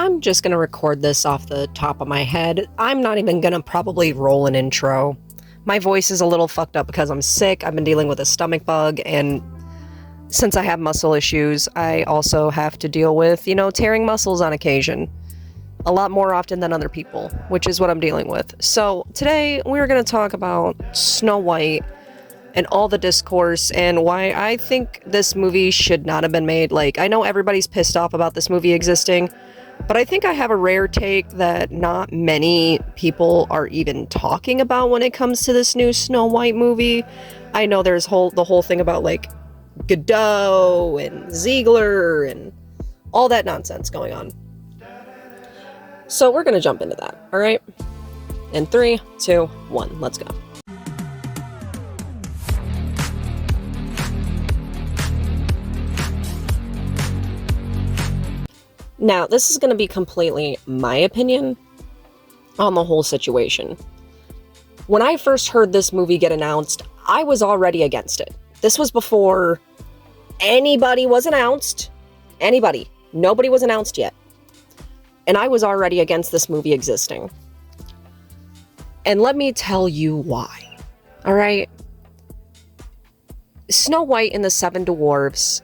I'm just gonna record this off the top of my head. I'm not even gonna probably roll an intro. My voice is a little fucked up because I'm sick. I've been dealing with a stomach bug, and since I have muscle issues, I also have to deal with, tearing muscles on occasion. A lot more often than other people, which is what I'm dealing with. So today we're gonna talk about Snow White and all the discourse and why I think this movie should not have been made. Like, I know everybody's pissed off about this movie existing, but I think I have a rare take that not many people are even talking about when it comes to this new Snow White movie. I know there's the whole thing about, like, Godot and Ziegler and all that nonsense going on. So we're gonna jump into that, alright? In 3, 2, 1, let's go. Now, this is going to be completely my opinion on the whole situation. When I first heard this movie get announced, I was already against it. This was before anybody was announced. Nobody was announced yet. And I was already against this movie existing. And let me tell you why. All right? Snow White and the Seven Dwarfs,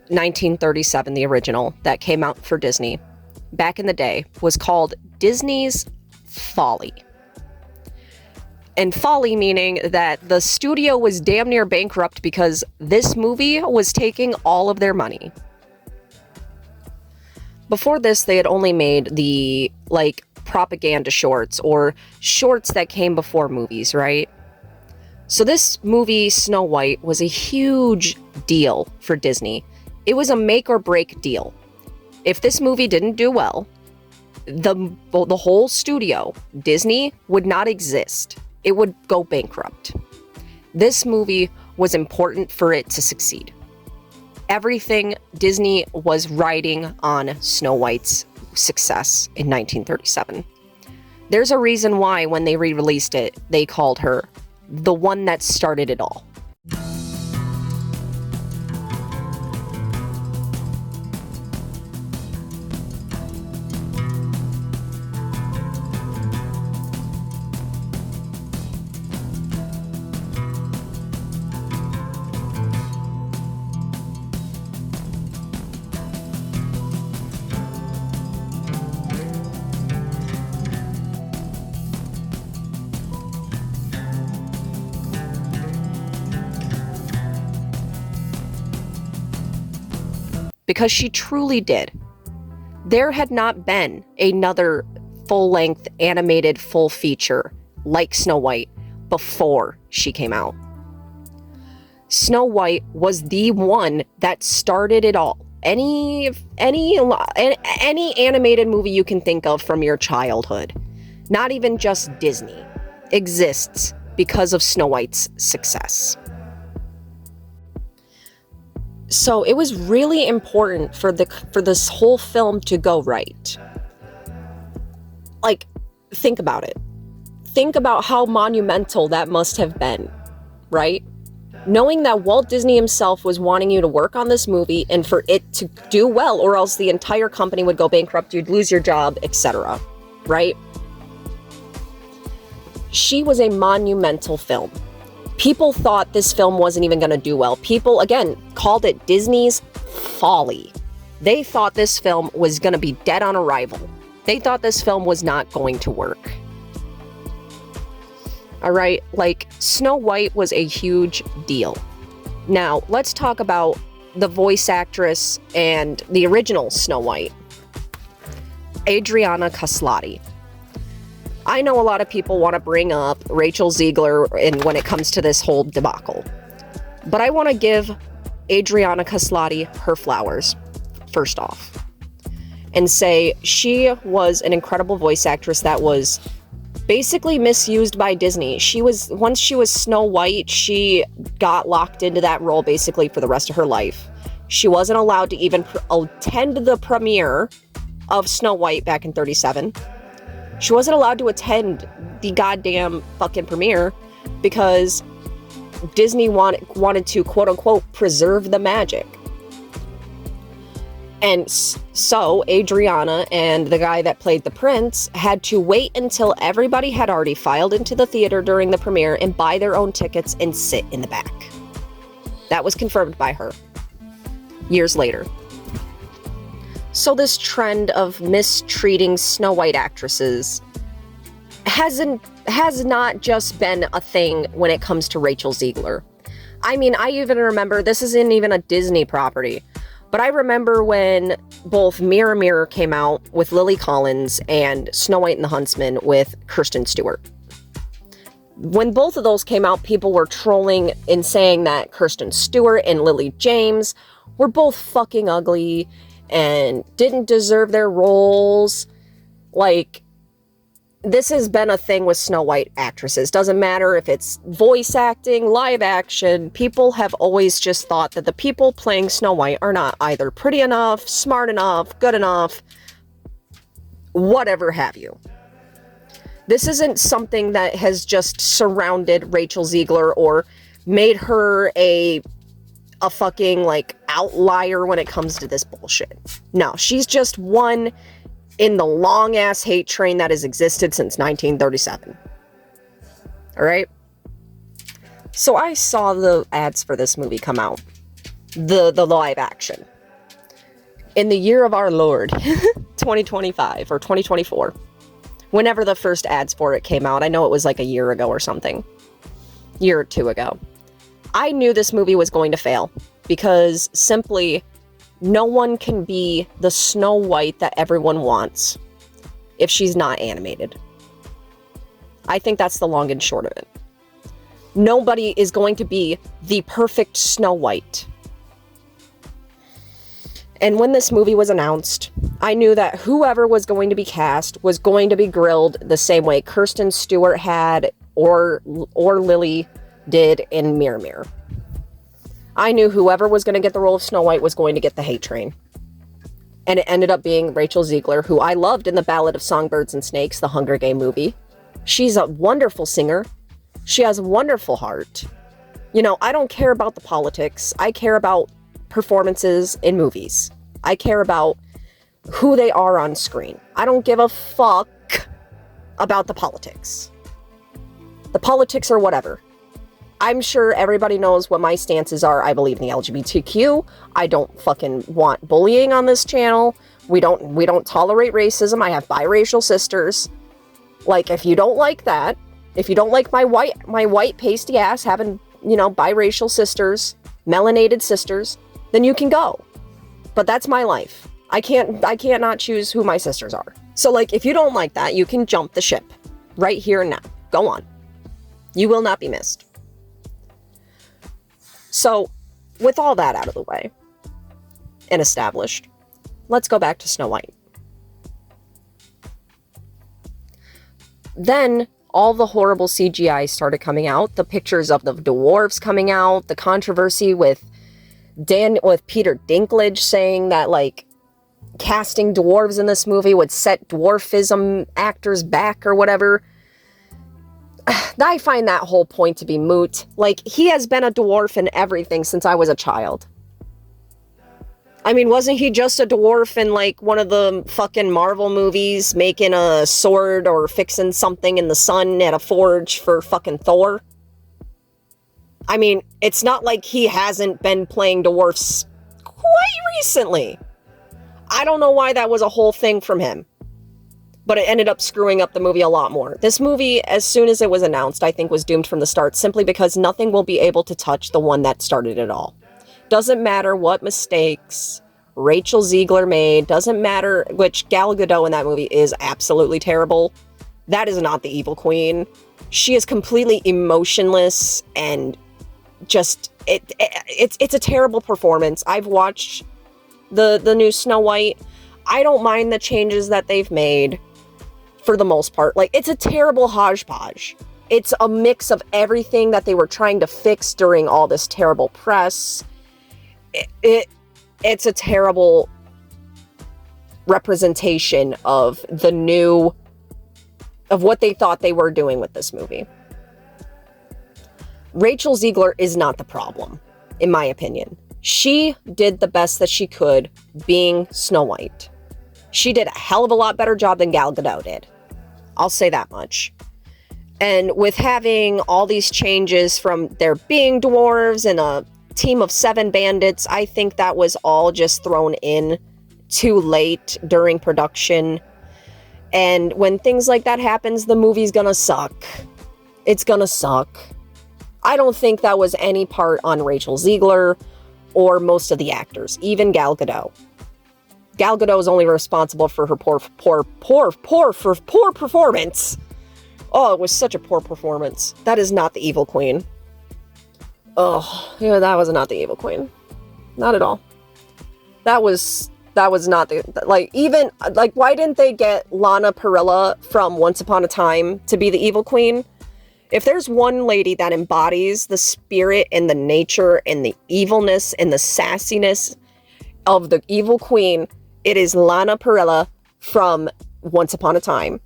1937, the original, that came out for Disney back in the day, was called Disney's Folly. And folly meaning that the studio was damn near bankrupt because this movie was taking all of their money. Before this, they had only made the, propaganda shorts or shorts that came before movies, right? So this movie, Snow White, was a huge deal for Disney. It was a make or break deal. If this movie didn't do well, the whole studio, Disney, would not exist. It would go bankrupt. This movie was important for it to succeed. Everything Disney was riding on Snow White's success in 1937. There's a reason why when they re-released it, they called her the one that started it all. Because she truly did. There had not been another full-length animated full feature like Snow White before she came out. Snow White was the one that started it all. Any animated movie you can think of from your childhood, not even just Disney, exists because of Snow White's success. So it was really important for this whole film to go right. Like, think about it. Think about how monumental that must have been, right? Knowing that Walt Disney himself was wanting you to work on this movie and for it to do well, or else the entire company would go bankrupt, you'd lose your job, etc., right? She was a monumental film. People thought this film wasn't even going to do well. People, again, called it Disney's Folly. They thought this film was going to be dead on arrival. They thought this film was not going to work. All right, Snow White was a huge deal. Now, let's talk about the voice actress and the original Snow White, Adriana Caslotti. I know a lot of people want to bring up Rachel Ziegler when it comes to this whole debacle. But I want to give Adriana Caslotti her flowers, first off. And say she was an incredible voice actress that was basically misused by Disney. Once she was Snow White, she got locked into that role basically for the rest of her life. She wasn't allowed to even attend the premiere of Snow White back in 1937. She wasn't allowed to attend the goddamn fucking premiere because Disney wanted to, quote unquote, preserve the magic. And so Adriana and the guy that played the prince had to wait until everybody had already filed into the theater during the premiere and buy their own tickets and sit in the back. That was confirmed by her years later. So this trend of mistreating Snow White actresses has not just been a thing when it comes to Rachel Zegler. I mean, I even remember, this isn't even a Disney property, but I remember when both Mirror Mirror came out with Lily Collins and Snow White and the Huntsman with Kristen Stewart. When both of those came out, people were trolling and saying that Kristen Stewart and Lily James were both fucking ugly and didn't deserve their roles. Like, this has been a thing with Snow White actresses. Doesn't matter if it's voice acting, live action, people have always just thought that the people playing Snow White are not either pretty enough, smart enough, good enough, whatever have you. This isn't something that has just surrounded Rachel Zegler or made her a fucking, like, outlier when it comes to this bullshit. No, she's just one in the long-ass hate train that has existed since 1937. Alright? So I saw the ads for this movie come out. The live action. In the year of our Lord, 2025 or 2024. Whenever the first ads for it came out. I know it was like a year ago or something. Year or two ago. I knew this movie was going to fail. Because simply, no one can be the Snow White that everyone wants if she's not animated. I think that's the long and short of it. Nobody is going to be the perfect Snow White. And when this movie was announced, I knew that whoever was going to be cast was going to be grilled the same way Kristen Stewart had or Lily did in Mirror Mirror. I knew whoever was going to get the role of Snow White was going to get the hate train. And it ended up being Rachel Zegler, who I loved in The Ballad of Songbirds and Snakes, the Hunger Game movie. She's a wonderful singer. She has a wonderful heart. You know, I don't care about the politics. I care about performances in movies. I care about who they are on screen. I don't give a fuck about the politics. The politics are whatever. I'm sure everybody knows what my stances are. I believe in the LGBTQ. I don't fucking want bullying on this channel. We don't tolerate racism. I have biracial sisters. Like, if you don't like that, if you don't like my white pasty ass having, you know, biracial sisters, melanated sisters, then you can go. But that's my life. I can't not choose who my sisters are. So, like, if you don't like that, you can jump the ship right here and now. Go on. You will not be missed. So, with all that out of the way and established, let's go back to Snow White. Then, all the horrible CGI started coming out. The pictures of the dwarves coming out. The controversy with Peter Dinklage saying that, like, casting dwarves in this movie would set dwarfism actors back or whatever. I find that whole point to be moot. Like, he has been a dwarf in everything since I was a child. I mean, wasn't he just a dwarf in, like, one of the fucking Marvel movies, making a sword or fixing something in the sun at a forge for fucking Thor? I mean, it's not like he hasn't been playing dwarfs quite recently. I don't know why that was a whole thing from him. But it ended up screwing up the movie a lot more. This movie, as soon as it was announced, I think was doomed from the start, simply because nothing will be able to touch the one that started it all. Doesn't matter what mistakes Rachel Zegler made, doesn't matter, which Gal Gadot in that movie is absolutely terrible. That is not the evil queen. She is completely emotionless and just, it's a terrible performance. I've watched the new Snow White. I don't mind the changes that they've made. For the most part. Like, it's a terrible hodgepodge. It's a mix of everything that they were trying to fix during all this terrible press. It's a terrible representation of what they thought they were doing with this movie. Rachel Zegler is not the problem, in my opinion. She did the best that she could being Snow White. She did a hell of a lot better job than Gal Gadot did. I'll say that much. And with having all these changes from there being dwarves and a team of 7 bandits, I think that was all just thrown in too late during production. And when things like that happens, the movie's gonna suck. It's gonna suck. I don't think that was any part on Rachel Zegler or most of the actors, even Gal Gadot. Gal Gadot is only responsible for her poor performance. Oh, it was such a poor performance. That is not the Evil Queen. Oh, yeah, that was not the Evil Queen. Not at all. That was not the, like, even, like, why didn't they get Lana Parrilla from Once Upon a Time to be the Evil Queen? If there's one lady that embodies the spirit and the nature and the evilness and the sassiness of the Evil Queen, it is Lana Parrilla from Once Upon a Time.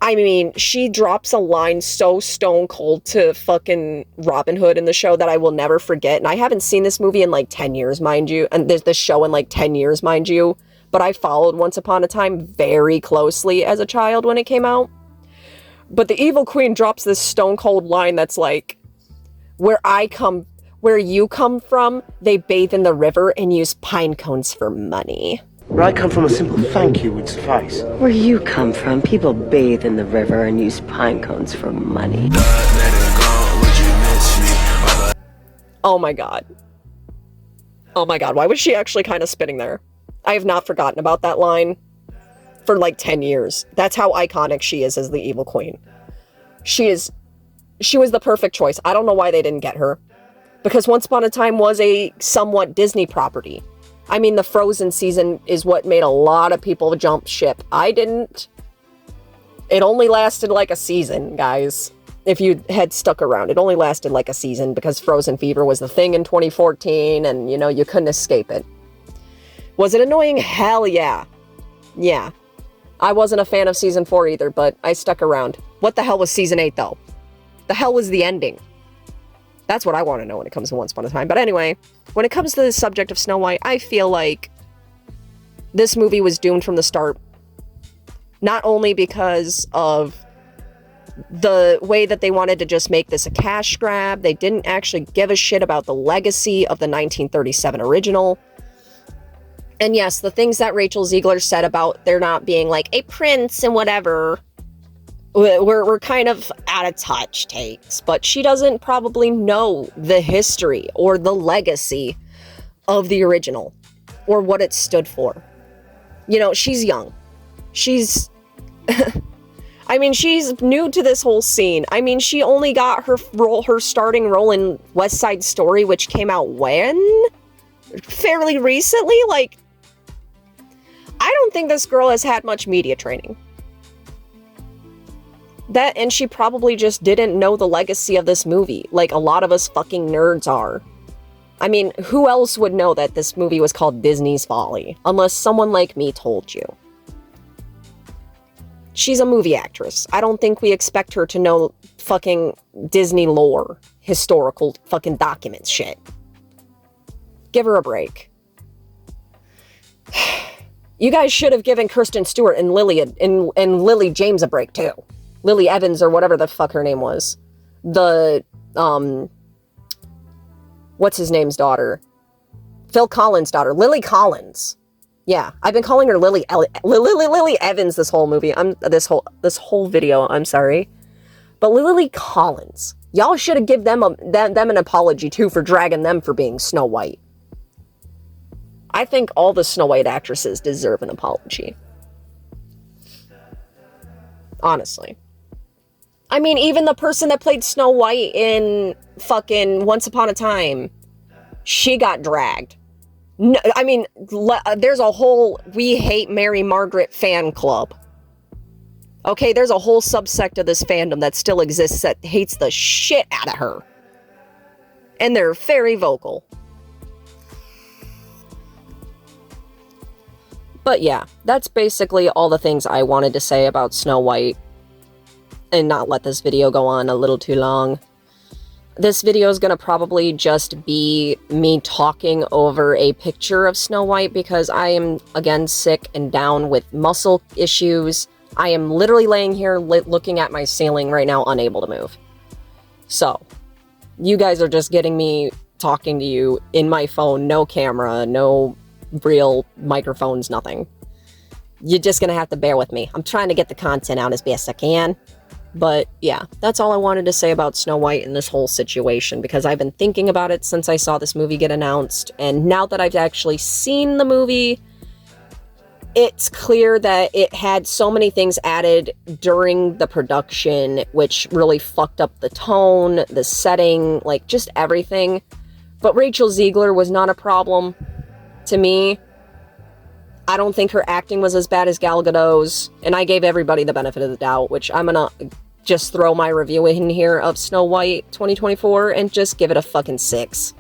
I mean, she drops a line so stone cold to fucking Robin Hood in the show that I will never forget. And I haven't seen this movie in like 10 years, mind you. And there's this show in like 10 years, mind you. But I followed Once Upon a Time very closely as a child when it came out. But the Evil Queen drops this stone cold line that's like, where you come from, they bathe in the river and use pine cones for money. Where I come from, a simple thank you would suffice. Where you come from, people bathe in the river and use pine cones for money. Oh my god. Oh my god, why was she actually kind of spitting there? I have not forgotten about that line for like 10 years. That's how iconic she is as the Evil Queen. She was the perfect choice. I don't know why they didn't get her. Because Once Upon a Time was a somewhat Disney property. I mean, the Frozen season is what made a lot of people jump ship. I didn't. It only lasted like a season, guys. If you had stuck around, it only lasted like a season because Frozen Fever was the thing in 2014 and, you know, you couldn't escape it. Was it annoying? Hell yeah. Yeah. I wasn't a fan of season 4 either, but I stuck around. What the hell was season 8 though? The hell was the ending? That's what I want to know when it comes to Once Upon a Time. But anyway, when it comes to the subject of Snow White, I feel like this movie was doomed from the start. Not only because of the way that they wanted to just make this a cash grab, they didn't actually give a shit about the legacy of the 1937 original. And yes, the things that Rachel Zegler said about there not being like a prince and whatever, we're kind of out of touch takes, but she doesn't probably know the history or the legacy of the original or what it stood for. You know, she's young. She's, I mean, she's new to this whole scene. I mean, she only got her starting role in West Side Story, which came out when? Fairly recently? Like, I don't think this girl has had much media training. That, and she probably just didn't know the legacy of this movie, like a lot of us fucking nerds are. I mean, who else would know that this movie was called Disney's Folly, unless someone like me told you? She's a movie actress. I don't think we expect her to know fucking Disney lore, historical fucking documents shit. Give her a break. You guys should have given Kristen Stewart and Lily James a break too. Lily Evans or whatever the fuck her name was. The, what's his name's daughter? Phil Collins' daughter. Lily Collins. Yeah, I've been calling her Lily Evans this whole movie. This whole video, I'm sorry. But Lily Collins. Y'all should have given them an apology too for dragging them for being Snow White. I think all the Snow White actresses deserve an apology. Honestly. I mean, even the person that played Snow White in fucking Once Upon a Time, she got dragged. No, I mean, there's a whole We Hate Mary Margaret fan club. Okay, there's a whole subsect of this fandom that still exists that hates the shit out of her. And they're very vocal. But yeah, that's basically all the things I wanted to say about Snow White. And not let this video go on a little too long. This video is going to probably just be me talking over a picture of Snow White because I am, again, sick and down with muscle issues. I am literally laying here looking at my ceiling right now, unable to move. So, you guys are just getting me talking to you in my phone, no camera, no real microphones, nothing. You're just gonna have to bear with me. I'm trying to get the content out as best I can. But yeah, that's all I wanted to say about Snow White and this whole situation, because I've been thinking about it since I saw this movie get announced, and now that I've actually seen the movie, it's clear that it had so many things added during the production, which really fucked up the tone, the setting, like just everything. But Rachel Ziegler was not a problem to me. I don't think her acting was as bad as Gal Gadot's, and I gave everybody the benefit of the doubt, which I'm gonna just throw my review in here of Snow White 2024 and just give it a fucking 6.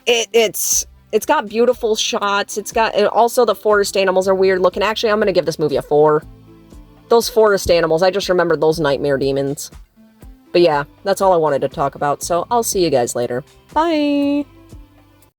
It's got beautiful shots, and also the forest animals are weird looking. Actually, I'm gonna give this movie a 4. Those forest animals, I just remembered those nightmare demons. But yeah, that's all I wanted to talk about, so I'll see you guys later. Bye!